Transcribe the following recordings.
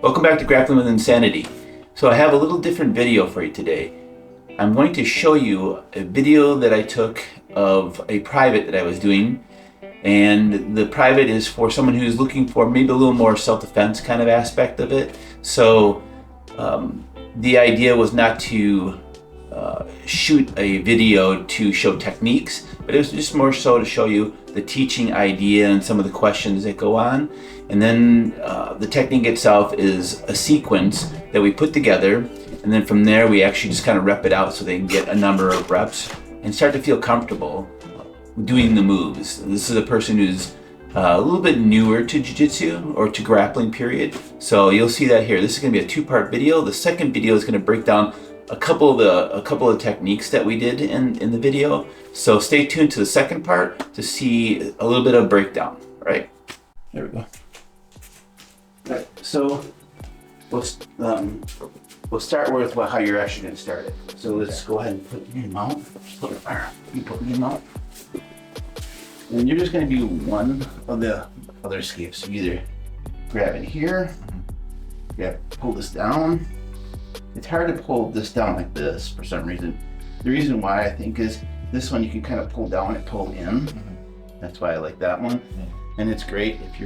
Welcome back to Grappling with Insanity. So I have a little different video for you today. I'm going to show you a video that I took of a private that I was doing, and the private is for someone who's looking for maybe a little more self-defense kind of aspect of it. So the idea was not to shoot a video to show techniques, but it was just more so to show you the teaching idea and some of the questions that go on. And then the technique itself is a sequence that we put together, and then from there we actually just kind of rep it out so they can get a number of reps and start to feel comfortable doing the moves. This is a person who's a little bit newer to jiu-jitsu or to grappling period, so you'll see that here. This is going to be a two-part video. The second video is going to break down a couple of techniques that we did in the video. So stay tuned to the second part to see a little bit of breakdown. Right? There we go. All right. So we'll start with how you're actually going to start it. So let's go ahead and put your mount. You put your mount. And you're just going to do one of the other escapes. So you either grab in here, pull this down. It's hard to pull this down like this for some reason. The reason why I think is this one you can kind of pull down and pull in. That's why I like that one. And it's great if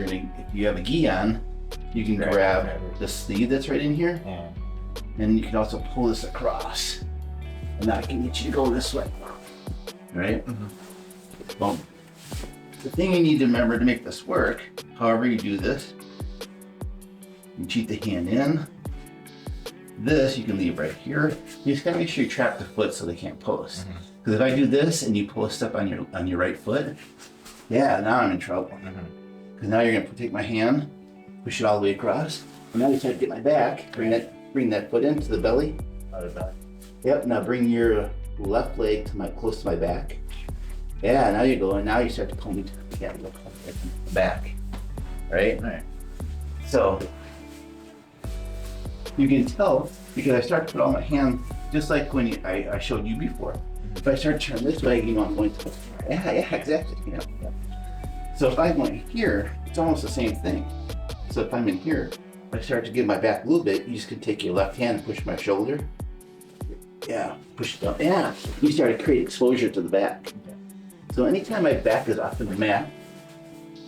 you have a gi on, you can grab the sleeve that's right in here, and you can also pull this across, and that can get you to go this way. Right? Boom. The thing you need to remember to make this work, however you do this, you cheat the hand in. This you can leave right here. You just gotta make sure you trap the foot so they can't pull us. Because if I do this and you pull a step on your right foot, now I'm in trouble. Because now you're gonna take my hand, push it all the way across, and now you try to get my back, bring that foot into the belly. Yep. Now bring your left leg close to my back. Yeah. Now you go, and now you start to pull me back. Right. So you can tell because I start to put all my hand, just like when I showed you before. If I start to turn this way, I'm going to, exactly. So if I'm going here, it's almost the same thing. So if I'm in here, if I start to give my back a little bit, you just can take your left hand and push my shoulder. Push it down. You start to create exposure to the back. So anytime my back is off the mat,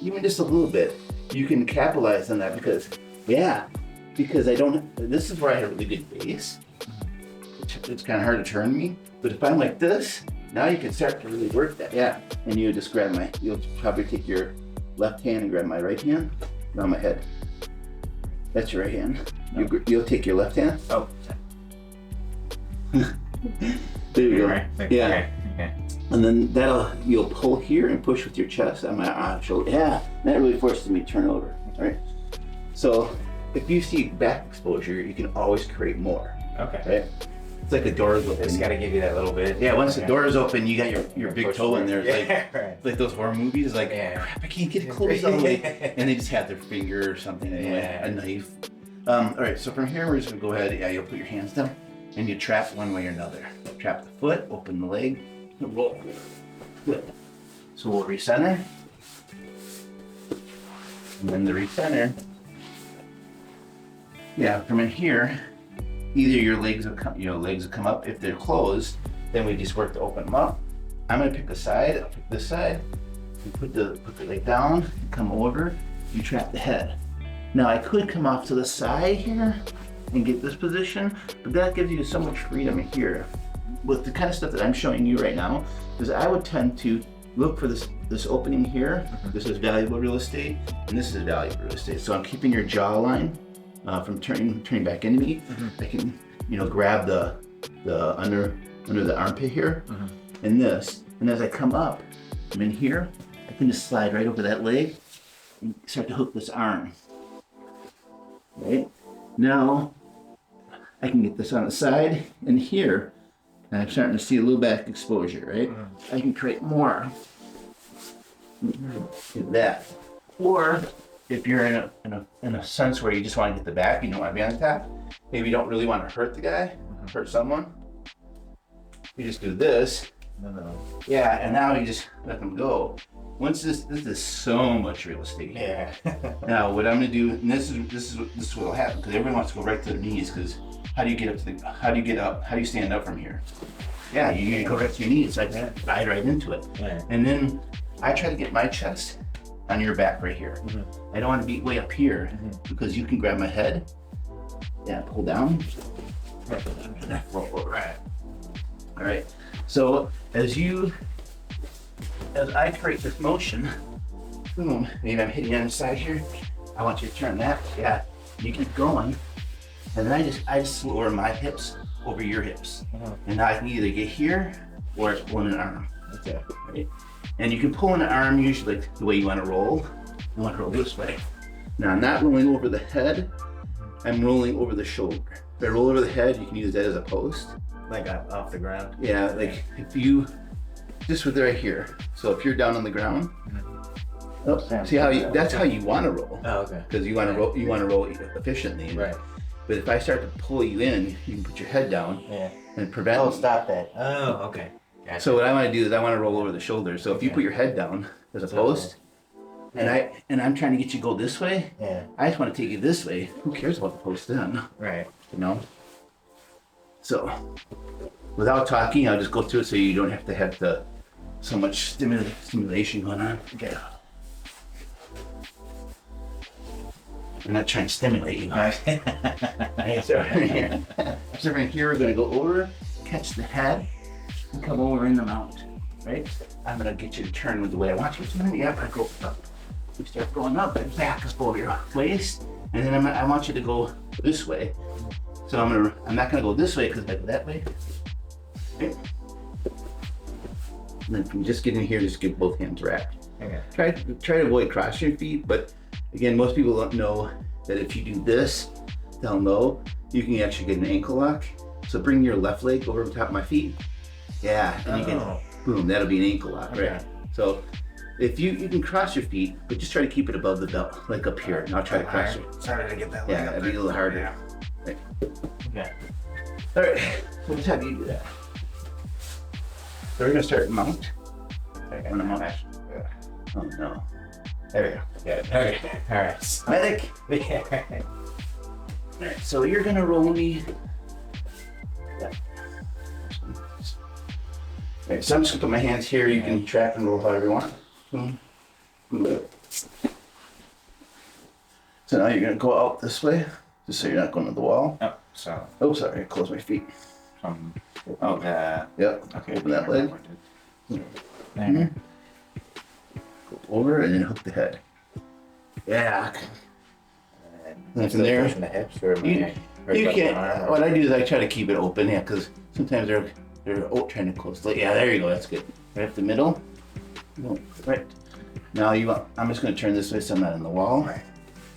even just a little bit, you can capitalize on that because this is where I have a really good base. It's kind of hard to turn me, but if I'm like this, now you can start to really work that. And you just you'll probably take your left hand and grab my right hand around my head. That's your right hand. You'll take your left hand. There you go. Okay. And then you'll pull here and push with your chest on my shoulder. That really forces me to turn over. All right. So if you see back exposure, you can always create more. Right? It's like the door is open. It's got to give you that little bit. Once the door is open, you got your big toe in there. It's like those horror movies. Like, crap, I can't get it closed all the way. And they just have their finger or something, a knife. All right, so from here, we're just going to go ahead. You'll put your hands down, and you trap one way or another. Trap the foot, open the leg, and roll. Good. So we'll recenter. And then the recenter. From in here, either your legs will come up. If they're closed, then we just work to open them up. I'm gonna pick a side. I'll pick this side. You put the leg down. You come over. You trap the head. Now I could come off to the side here and get this position, but that gives you so much freedom in here. With the kind of stuff that I'm showing you right now, is I would tend to look for this opening here. This is valuable real estate, and this is valuable real estate. So I'm keeping your jawline from turning back into me. I can, grab the under the armpit here, and this. And as I come up, I'm in here. I can just slide right over that leg and start to hook this arm. Right now, I can get this on the side and here, and I'm starting to see a little back exposure. Right, I can create more. Get that, or if you're in a sense where you just want to get the back, you don't want to be on the top, maybe you don't really want to hurt the guy, hurt someone, you just do this. And now you just let them go. once this is so much real estate. Yeah. Now what I'm gonna do, and this is what will happen, because everyone wants to go right to their knees, because how do you get up? How do you stand up from here? Yeah, you go right to your knees. I slide right into it. Yeah. And then I try to get my chest on your back right here. I don't want to be way up here, because you can grab my head. Yeah, pull down. Roll over. Right. All right. So as I create this motion, boom, maybe I'm hitting on the side here. I want you to turn that. Yeah. You keep going. And then I just lower my hips over your hips. And now I can either get here or pull in an arm. Okay. Right? And you can pull in an arm usually like the way you want to roll. You want to roll this way. Now I'm not rolling over the head. I'm rolling over the shoulder. If I roll over the head, you can use that as a post. Like off the ground? Yeah, like if you, just with right here. So if you're down on the ground, see how that's how you want to roll. Oh, okay. Because you want to roll efficiently. Right. But if I start to pull you in, you can put your head down and prevent. Oh, stop that. Oh, okay. Gotcha. So what I want to do is I want to roll over the shoulder. So if you put your head down as a post, and I'm trying to get you to go this way, I just want to take you this way. Who cares about the post then? Right. You know? So without talking, I'll just go through it so you don't have to so much stimulation going on. Okay. I'm not trying to stimulate you. So right here, we're going to go over, catch the head, and come over in the mount, right? I'm going to get you to turn with the way I want you to turn. Yep, I go up. You start going up and back up over your waist, and then I want you to go this way. So I'm not going to go this way because if I go that way, right? And then from just getting here, just get both hands wrapped. Okay. Try to avoid crossing your feet, but again, most people don't know that if you do this down low, you can actually get an ankle lock. So bring your left leg over the top of my feet. Yeah, and you can, boom, that'll be an ankle lock, right? So if you can cross your feet, but just try to keep it above the belt, like up here. Now try to cross it. Sorry to get that leg Yeah, up that'd be a little harder. Yeah. Right. Okay. All right, so let's have you do that. So we're gonna start mount. Okay. On the mount. Oh no. There we go. Yeah. Okay. All right. Medic. Yeah. All right, so you're gonna roll me. Yeah. All right, so I'm just gonna put my hands here. You can trap and roll however you want. So now you're gonna go out this way, just so you're not going to the wall. Oh, so. Oh, sorry, I closed my feet. Oh, that. Yep. Okay. Open that leg. There. Go over and then hook the head. Yeah. And from there, pushing the hips or you can't. What I do is I try to keep it open, yeah, because sometimes they're trying to close. Yeah, there you go. That's good. Right up the middle. No, right. Now I'm just going to turn this way so I'm not in the wall. Right.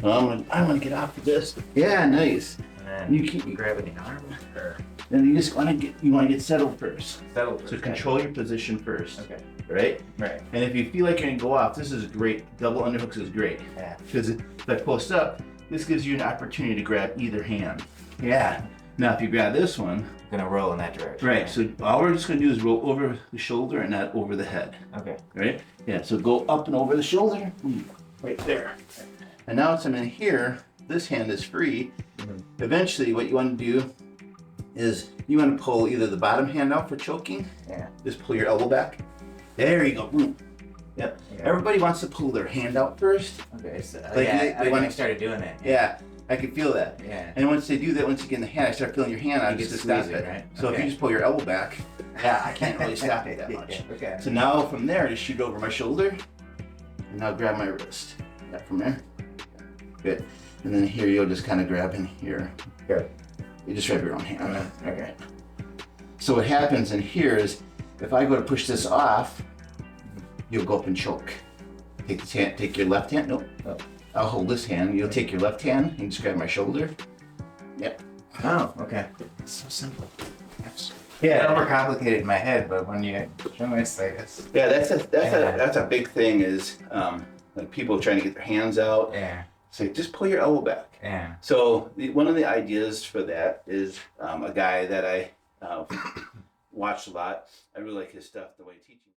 Well, I want to get off of this. Yeah, nice. And you keep grabbing the arm, or then you just want to get settled first. settled. So control your position first. Okay. Right. Right. And if you feel like you're gonna go off, this is great. Double underhooks is great. Yeah. Because if I post up, this gives you an opportunity to grab either hand. Yeah. Now if you grab this one, I'm gonna roll in that direction. right. So all we're just gonna do is roll over the shoulder and not over the head. Okay. Right. Yeah. So go up and over the shoulder. Right there. And now since I'm in here, this hand is free. Eventually, what you want to do is you want to pull either the bottom hand out for choking. Yeah. Just pull your elbow back. There you go. Boom. Yep. Yeah. Everybody wants to pull their hand out first. Okay. So Like, yeah, they when wanna- I started doing that. Yeah, I can feel that. Yeah. And once they do that, once you get in the hand, I start feeling your hand out You just get to stop squeezing, it. right? So if Okay. you just pull your elbow back, yeah, I can't really stop it that much. Yeah, okay. So now from there, just shoot over my shoulder, and now grab my wrist. Yeah, from there. Good. And then here you'll just kind of grab in here. Here. You just grab your own hand. Okay. So what happens in here is, if I go to push this off, you'll go up and choke. Take this hand, take your left hand. Nope. Oh. I'll hold this hand. You'll take your left hand and just grab my shoulder. Yep. Oh, okay. It's so simple. Yeah. It's overcomplicated in my head, but when you show me, it's like it's. Yeah, that's a big thing is like people trying to get their hands out. Yeah. So just pull your elbow back. Yeah. So one of the ideas for that is a guy that I watched a lot. I really like his stuff, the way he teaches.